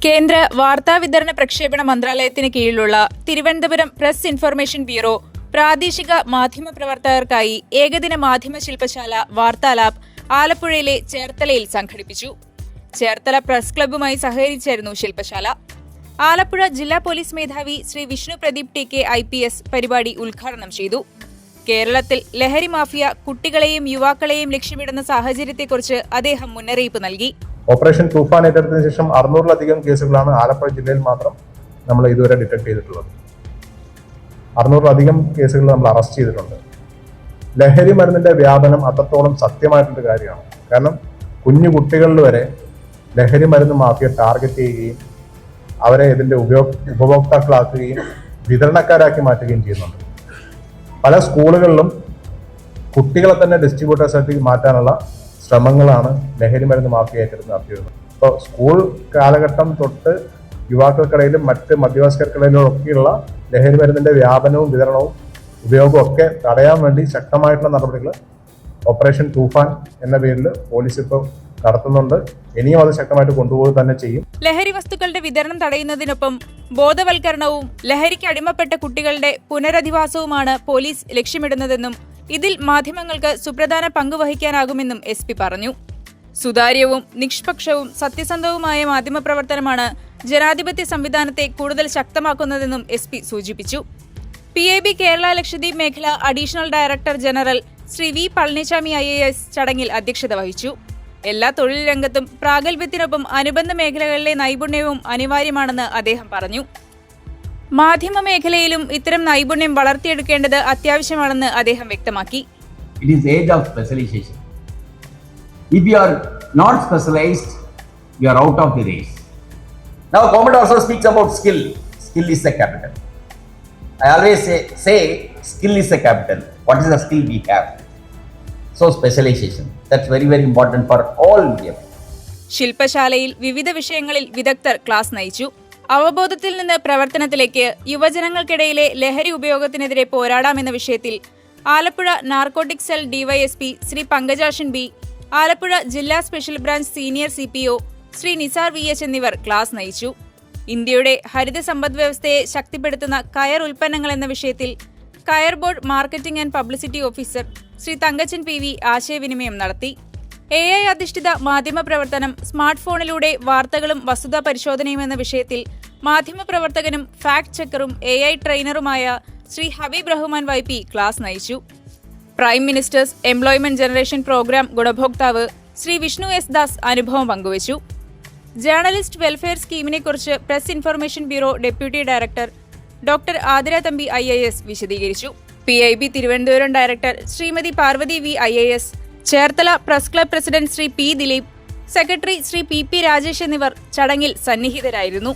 കേന്ദ്ര വാർത്താവിതരണ പ്രക്ഷേപണ മന്ത്രാലയത്തിന് കീഴിലുള്ള തിരുവനന്തപുരം പ്രസ് ഇൻഫർമേഷൻ ബ്യൂറോ പ്രാദേശിക മാധ്യമപ്രവർത്തകർക്കായി ഏകദിന മാധ്യമ ശില്പശാല വാർത്താലാപ് ആലപ്പുഴയിലെ ചേർത്തലയിൽ സംഘടിപ്പിച്ചു. ചേർത്തല പ്രസ് ക്ലബ്ബുമായി സഹകരിച്ചായിരുന്നു ശില്പശാല. ആലപ്പുഴ ജില്ലാ പോലീസ് മേധാവി ശ്രീ വിഷ്ണു പ്രദീപ് ടി.കെ. IPS പരിപാടി ഉദ്ഘാടനം ചെയ്തു. കേരളത്തിൽ ലഹരി മാഫിയ കുട്ടികളെയും യുവാക്കളെയും ലക്ഷ്യമിടുന്ന സാഹചര്യത്തെക്കുറിച്ച് അദ്ദേഹം മുന്നറിയിപ്പ് നൽകി. ഓപ്പറേഷൻ തൂഫാൻ ഏറ്റെടുത്തതിനു ശേഷം 600-ലധികം കേസുകളാണ് ആലപ്പുഴ ജില്ലയിൽ മാത്രം നമ്മൾ ഇതുവരെ ഡിറ്റക്ട് ചെയ്തിട്ടുള്ളത്. 600-ലധികം കേസുകൾ നമ്മൾ അറസ്റ്റ് ചെയ്തിട്ടുണ്ട്. ലഹരി മരുന്നിന്റെ വ്യാപനം അത്രത്തോളം സത്യമായിട്ടുള്ള കാര്യമാണ്. കാരണം കുഞ്ഞു കുട്ടികളിൽ വരെ ലഹരി മരുന്ന് മാഫിയ ടാർഗറ്റ് ചെയ്യുകയും അവരെ ഇതിന്റെ ഉപഭോക്താക്കളാക്കുകയും വിതരണക്കാരാക്കി മാറ്റുകയും ചെയ്യുന്നുണ്ട്. പല സ്കൂളുകളിലും കുട്ടികളെ തന്നെ ഡിസ്ട്രിബ്യൂട്ടേഴ്സായിട്ട് മാറ്റാനുള്ള ശ്രമങ്ങളാണ് ലഹരി മരുന്ന് മാഫിയ ഏറ്റെടുത്ത് നടത്തിയിരുന്നത്. അപ്പോൾ സ്കൂൾ കാലഘട്ടം തൊട്ട് യുവാക്കൾക്കിടയിലും മറ്റ് മധ്യവയസ്കർക്കിടയിലും ഒക്കെയുള്ള ലഹരി മരുന്നിന്റെ വ്യാപനവും വിതരണവും ഉപയോഗവും ഒക്കെ തടയാൻ വേണ്ടി ശക്തമായിട്ടുള്ള നടപടികൾ ഓപ്പറേഷൻ തൂഫാൻ എന്ന പേരിൽ പോലീസ് ഇപ്പോൾ നടത്തുന്നുണ്ട്. ഇനിയും അത് ശക്തമായിട്ട് കൊണ്ടുപോകുക തന്നെ ചെയ്യും. ലഹരി വസ്തുക്കളുടെ വിതരണം തടയുന്നതിനൊപ്പം ബോധവൽക്കരണവും ലഹരിക്ക് അടിമപ്പെട്ട കുട്ടികളുടെ പുനരധിവാസവുമാണ് പോലീസ് ലക്ഷ്യമിടുന്നതെന്നും ഇതിൽ മാധ്യമങ്ങൾക്ക് സുപ്രധാന പങ്ക് വഹിക്കാനാകുമെന്നും SP പറഞ്ഞു. സുതാര്യവും നിഷ്പക്ഷവും സത്യസന്ധവുമായ മാധ്യമപ്രവർത്തനമാണ് ജനാധിപത്യ സംവിധാനത്തെ കൂടുതൽ ശക്തമാക്കുന്നതെന്നും SP സൂചിപ്പിച്ചു. PIB കേരള ലക്ഷദ്വീപ് മേഖല additional director general Shri V. Palaniswami IAS ചടങ്ങിൽ അധ്യക്ഷത വഹിച്ചു. എല്ലാ തൊഴിൽ രംഗത്തും പ്രാഗൽഭ്യത്തിനൊപ്പം അനുബന്ധ മേഖലകളിലെ നൈപുണ്യവും അനിവാര്യമാണെന്ന് അദ്ദേഹം പറഞ്ഞു. മാധ്യമ മേഖലയിലും ഇത്തരം നൈപുണ്യം വളർത്തിയെടുക്കേണ്ടത് അത്യാവശ്യമാണെന്ന് അദ്ദേഹം വ്യക്തമാക്കി. It is age of specialization. If you are not specialized, you are out of the race. Now, Commodore also speaks about skill. Skill is the capital. I always say skill is the capital. What is the skill we have? So specialization. That's very, very important for all media. ശില്പശാലയിൽ വിവിധ വിഷയങ്ങളിൽ വിദഗ്ധർ class നയിച്ചു. അവബോധത്തിൽ നിന്ന് പ്രവർത്തനത്തിലേക്ക് യുവജനങ്ങൾക്കിടയിലെ ലഹരി ഉപയോഗത്തിനെതിരെ പോരാടാമെന്ന വിഷയത്തിൽ Alappuzha narcotic cell DYSP Shri Pankajakshan B, Alappuzha ജില്ലാ special branch senior CPO Shri Nisar VH എന്നിവർ ക്ലാസ് നയിച്ചു. ഇന്ത്യയുടെ ഹരിത സമ്പദ് വ്യവസ്ഥയെ ശക്തിപ്പെടുത്തുന്ന കയർ ഉൽപ്പന്നങ്ങൾ എന്ന വിഷയത്തിൽ കയർ board marketing and publicity officer Shri Thankachan PV ആശയവിനിമയം നടത്തി. AI അധിഷ്ഠിത മാധ്യമപ്രവർത്തനം, സ്മാർട്ട് ഫോണിലൂടെ വാർത്തകളും വസ്തുതാ പരിശോധനയും എന്ന വിഷയത്തിൽ മാധ്യമപ്രവർത്തകനും ഫാക്ട് ചെക്കറും AI ട്രെയിനറുമായ ശ്രീ ഹബീബ് റഹ്മാൻ YP ക്ലാസ് നയിച്ചു. Prime minister's employment generation programme ഗുണഭോക്താവ് ശ്രീ വിഷ്ണു S. ദാസ് അനുഭവം പങ്കുവച്ചു. ജേർണലിസ്റ്റ് വെൽഫെയർ സ്കീമിനെക്കുറിച്ച് press information bureau deputy director doctor Athira Thampi IAS വിശദീകരിച്ചു. PIB Thiruvananthapuram director Shrimati Parvathy V. IAS, Cherthala press club president Shri P. Dileep, secretary Shri PP. Rajesh എന്നിവർ ചടങ്ങിൽ സന്നിഹിതരായിരുന്നു.